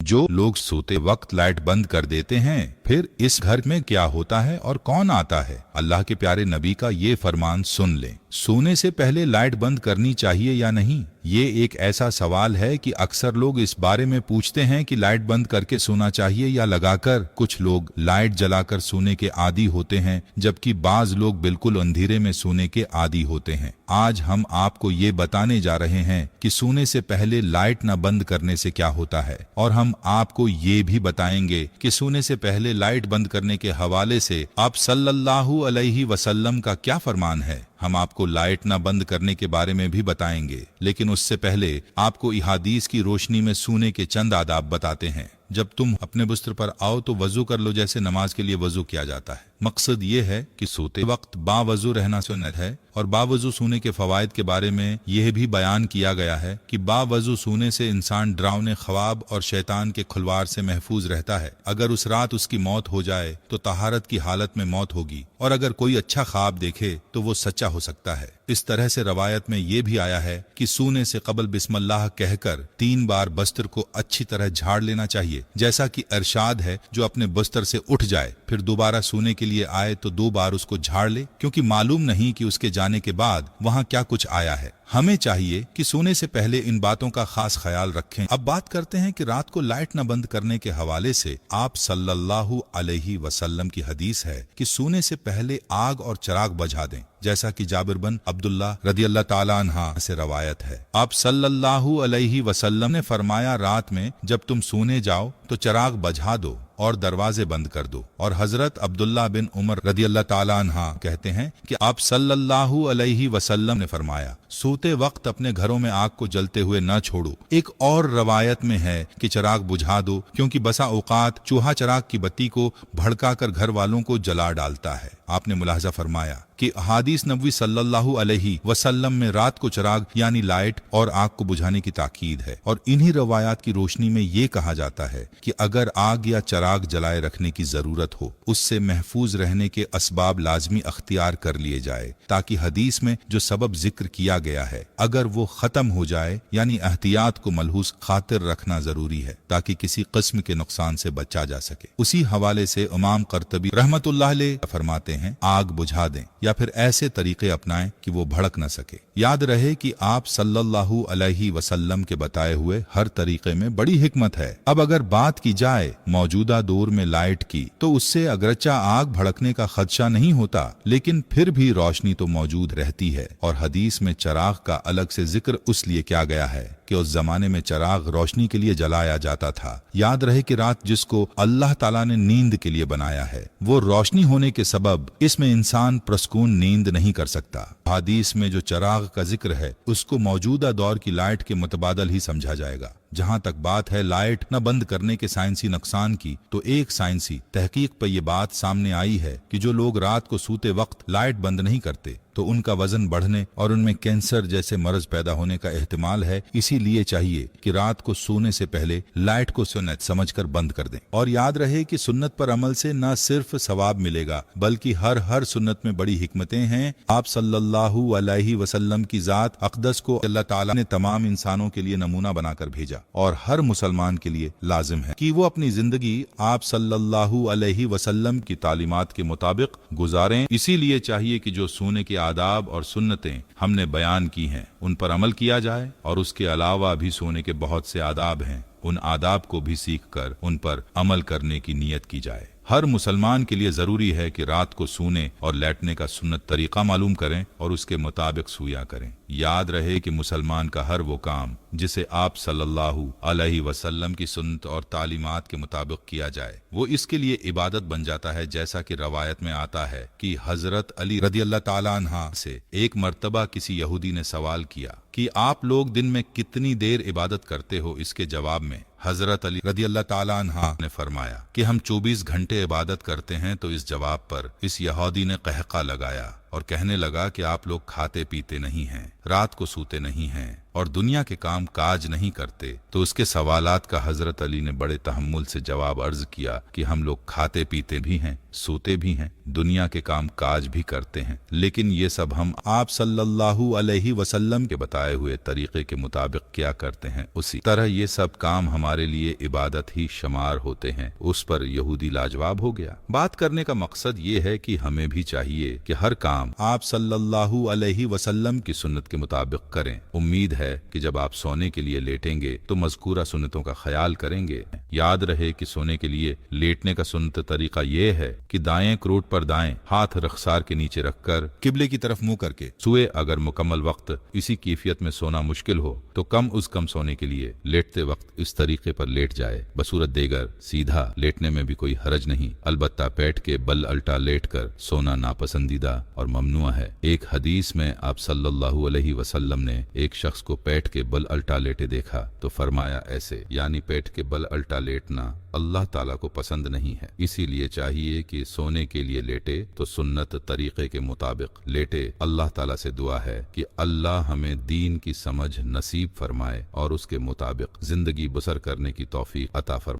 जो लोग सोते वक्त लाइट बंद कर देते हैं, फिर इस घर में क्या होता है और कौन आता है? अल्लाह के प्यारे नबी का ये फरमान सुन लें। सोने से पहले लाइट बंद करनी चाहिए या नहीं? ये एक ऐसा सवाल है कि अक्सर लोग इस बारे में पूछते हैं कि लाइट बंद करके सोना चाहिए या लगाकर। कुछ लोग लाइट जलाकर सोने के आदी होते हैं, जबकि बाज लोग बिल्कुल अंधेरे में सोने के आदी होते हैं। आज हम आपको ये बताने जा रहे हैं कि सोने से पहले लाइट न बंद करने से क्या होता है, और हम आपको ये भी बताएंगे कि सोने से पहले लाइट बंद करने के हवाले से आप सल्लल्लाहु अलैहि वसल्लम का क्या फरमान है। हम आपको लाइट न बंद करने के बारे में भी बताएंगे, लेकिन उससे पहले आपको इहादीस की रोशनी में सोने के चंद आदाब बताते हैं। जब तुम अपने बिस्तर पर आओ तो वजू कर लो, जैसे नमाज के लिए वजू किया जाता है। मकसद ये है कि सोते वक्त बावजू रहना सुन्नत है, और बावजू सोने के फवायद के बारे में यह भी बयान किया गया है कि बावजू सोने से इंसान डरावने ख्वाब और शैतान के खुलवार से महफूज रहता है। अगर उस रात उसकी मौत हो जाए तो तहारत की हालत में मौत होगी, और अगर कोई अच्छा ख्वाब देखे तो वो सच्चा हो सकता है। इस तरह से रवायत में ये भी आया है कि सोने से कबल बिस्मिल्लाह कहकर 3 बार बस्तर को अच्छी तरह झाड़ लेना चाहिए, जैसा कि इरशाद है, जो अपने बस्तर से उठ जाए फिर दोबारा सोने के लिए आए तो 2 बार उसको झाड़ ले, क्योंकि मालूम नहीं कि उसके जाने के बाद वहाँ क्या कुछ आया है। हमें चाहिए कि सोने से पहले इन बातों का खास ख्याल रखें। अब बात करते हैं कि रात को लाइट न बंद करने के हवाले से आप सल्लल्लाहु अलैहि वसल्लम की हदीस है कि सोने से पहले आग और चिराग बुझा दें, जैसा कि जाबिर बिन अब्दुल्लाह रदियल्लाहु ताला अन्हा से रवायत है। आप सल्लल्लाहु अलैहि वसल्लम ने फरमाया, रात में जब तुम सोने जाओ तो चिराग बुझा दो और दरवाजे बंद कर दो। और हजरत अब्दुल्लाह बिन उमर रदियल्लाहु ताला अन्हा कहते हैं कि आप सल्लल्लाहु अलैहि वसल्लम ने फरमाया, सोते वक्त अपने घरों में आग को जलते हुए न छोड़ो। एक और रवायत में है कि चिराग बुझा दो, क्योंकि बसा औकात चूहा चिराग की बत्ती को भड़काकर घर वालों को जला डालता है। आपने मुलाहजा फरमाया कि हादीस नबवी सल्लल्लाहु अलैहि वसल्लम में रात को चिराग यानी लाइट और आग को बुझाने की ताकीद है, और इन्हीं रवायात की रोशनी में ये कहा जाता है कि अगर आग या चिराग जलाए रखने की जरूरत हो, उससे महफूज रहने के असबाब लाजमी अख्तियार कर लिए जाए, ताकि हदीस में जो सबब जिक्र किया गया है अगर वो खत्म हो जाए, यानी एहतियात को मलहूस खातिर रखना जरूरी है, ताकि किसी किस्म के नुकसान से बचा जा सके। उसी हवाले से इमाम कर्तबी रहमतुल्लाह अलैह फरमाते हैं, आग बुझा दें या फिर ऐसे तरीके अपनाएं कि वो भड़क न सके। याद रहे कि आप सल्लल्लाहु अलैहि वसल्लम के बताए हुए हर तरीके में बड़ी हिकमत है। अब अगर बात की जाए मौजूदा दौर में लाइट की, तो उससे अगरचा आग भड़कने का खदशा नहीं होता, लेकिन फिर भी रोशनी तो मौजूद रहती है। और हदीस में चिराग का अलग से जिक्र उसलिए किया गया है कि उस जमाने में चिराग रोशनी के लिए जलाया जाता था। याद रहे कि रात जिसको अल्लाह ताला ने नींद के लिए बनाया है, वो रोशनी होने के सबब इसमें इंसान प्रसकून नींद नहीं कर सकता। हदीस में जो चिराग का जिक्र है उसको मौजूदा दौर की लाइट के मुतबादल ही समझा जाएगा। जहाँ तक बात है लाइट न बंद करने के साइंसी नुकसान की, तो एक साइंसी तहकीक पर यह बात सामने आई है कि जो लोग रात को सोते वक्त लाइट बंद नहीं करते तो उनका वजन बढ़ने और उनमें कैंसर जैसे मर्ज पैदा होने का एहतिमाल है। इसीलिए चाहिए कि रात को सोने से पहले लाइट को सुन्नत समझकर बंद कर दें। और याद रहे कि सुन्नत पर अमल से न सिर्फ सवाब मिलेगा, बल्कि हर सुन्नत में बड़ी हिकमतें हैं। आप सल्लल्लाहु अलैहि वसल्लम की जात अक़दस को अल्लाह ताला ने तमाम इंसानों के लिए नमूना बनाकर भेजा, और हर मुसलमान के लिए लाजिम है कि वो अपनी जिंदगी आप सल्लल्लाहु अलैहि वसल्लम की तालीमात के मुताबिक गुजारें। इसीलिए चाहिए कि जो सोने के आदाब और सुन्नतें हमने बयान की हैं उन पर अमल किया जाए, और उसके अलावा भी सोने के बहुत से आदाब हैं, उन आदाब को भी सीख कर उन पर अमल करने की नीयत की जाए। हर मुसलमान के लिए जरूरी है कि रात को सोने और लेटने का सुन्नत तरीका मालूम करें और उसके मुताबिक सोया करें। याद रहे कि मुसलमान का हर वो काम जिसे आप सल्लल्लाहु अलैहि वसल्लम की सुन्नत और तालीमात के मुताबिक किया जाए, वो इसके लिए इबादत बन जाता है। जैसा कि रवायत में आता है कि हजरत अली रदियल्लाहु ताला अन्हा से एक मर्तबा किसी यहूदी ने सवाल किया कि आप लोग दिन में कितनी देर इबादत करते हो। इसके जवाब में हजरत अली रदियल्लाहु ताला अन्हा ने फरमाया कि हम 24 घंटे इबादत करते हैं। तो इस जवाब पर इस यहूदी ने कहका लगाया اور کہنے لگا کہ آپ لوگ کھاتے پیتے نہیں ہیں، رات کو سوتے نہیں ہیں اور دنیا کے کام کاج نہیں کرتے۔ تو اس کے سوالات کا حضرت علی نے بڑے تحمل سے جواب عرض کیا کہ ہم لوگ کھاتے پیتے بھی ہیں، سوتے بھی ہیں، دنیا کے کام کاج بھی کرتے ہیں، لیکن یہ سب ہم آپ صلی اللہ علیہ وسلم کے بتائے ہوئے طریقے کے مطابق کیا کرتے ہیں، اسی طرح یہ سب کام ہمارے لیے عبادت ہی شمار ہوتے ہیں۔ اس پر یہودی لاجواب ہو گیا۔ بات کرنے کا مقصد یہ ہے کہ ہمیں بھی چاہیے کہ ہر کام آپ صلی اللہ علیہ وسلم کی سنت کے مطابق کریں۔ امید ہے کہ جب آپ سونے کے لیے لیٹیں گے تو مذکورہ سنتوں کا خیال کریں گے۔ یاد رہے کہ سونے کے لیے لیٹنے کا سنت طریقہ یہ ہے کہ دائیں کروٹ پر دائیں، ہاتھ رخسار کے نیچے رکھ کر قبلے کی طرف منہ کر کے سوئے۔ اگر مکمل وقت اسی کیفیت میں سونا مشکل ہو تو کم از کم سونے کے لیے لیٹتے وقت اس طریقے پر لیٹ جائے۔ بصورت دیگر سیدھا لیٹنے میں بھی کوئی حرج نہیں، البتہ پیٹ کے بل الٹا لیٹ کر سونا ناپسندیدہ اور ممنوع ہے۔ ایک حدیث میں آپ صلی اللہ علیہ وسلم نے ایک شخص کو پیٹ کے بل الٹا لیٹے دیکھا تو فرمایا ایسے یعنی پیٹ کے بل الٹا لیٹنا اللہ تعالیٰ کو پسند نہیں ہے، اسی لیے چاہیے کہ سونے کے لیے لیٹے تو سنت طریقے کے مطابق لیٹے۔ اللہ تعالیٰ سے دعا ہے کہ اللہ ہمیں دین کی سمجھ نصیب فرمائے اور اس کے مطابق زندگی بسر کرنے کی توفیق عطا فرمائے۔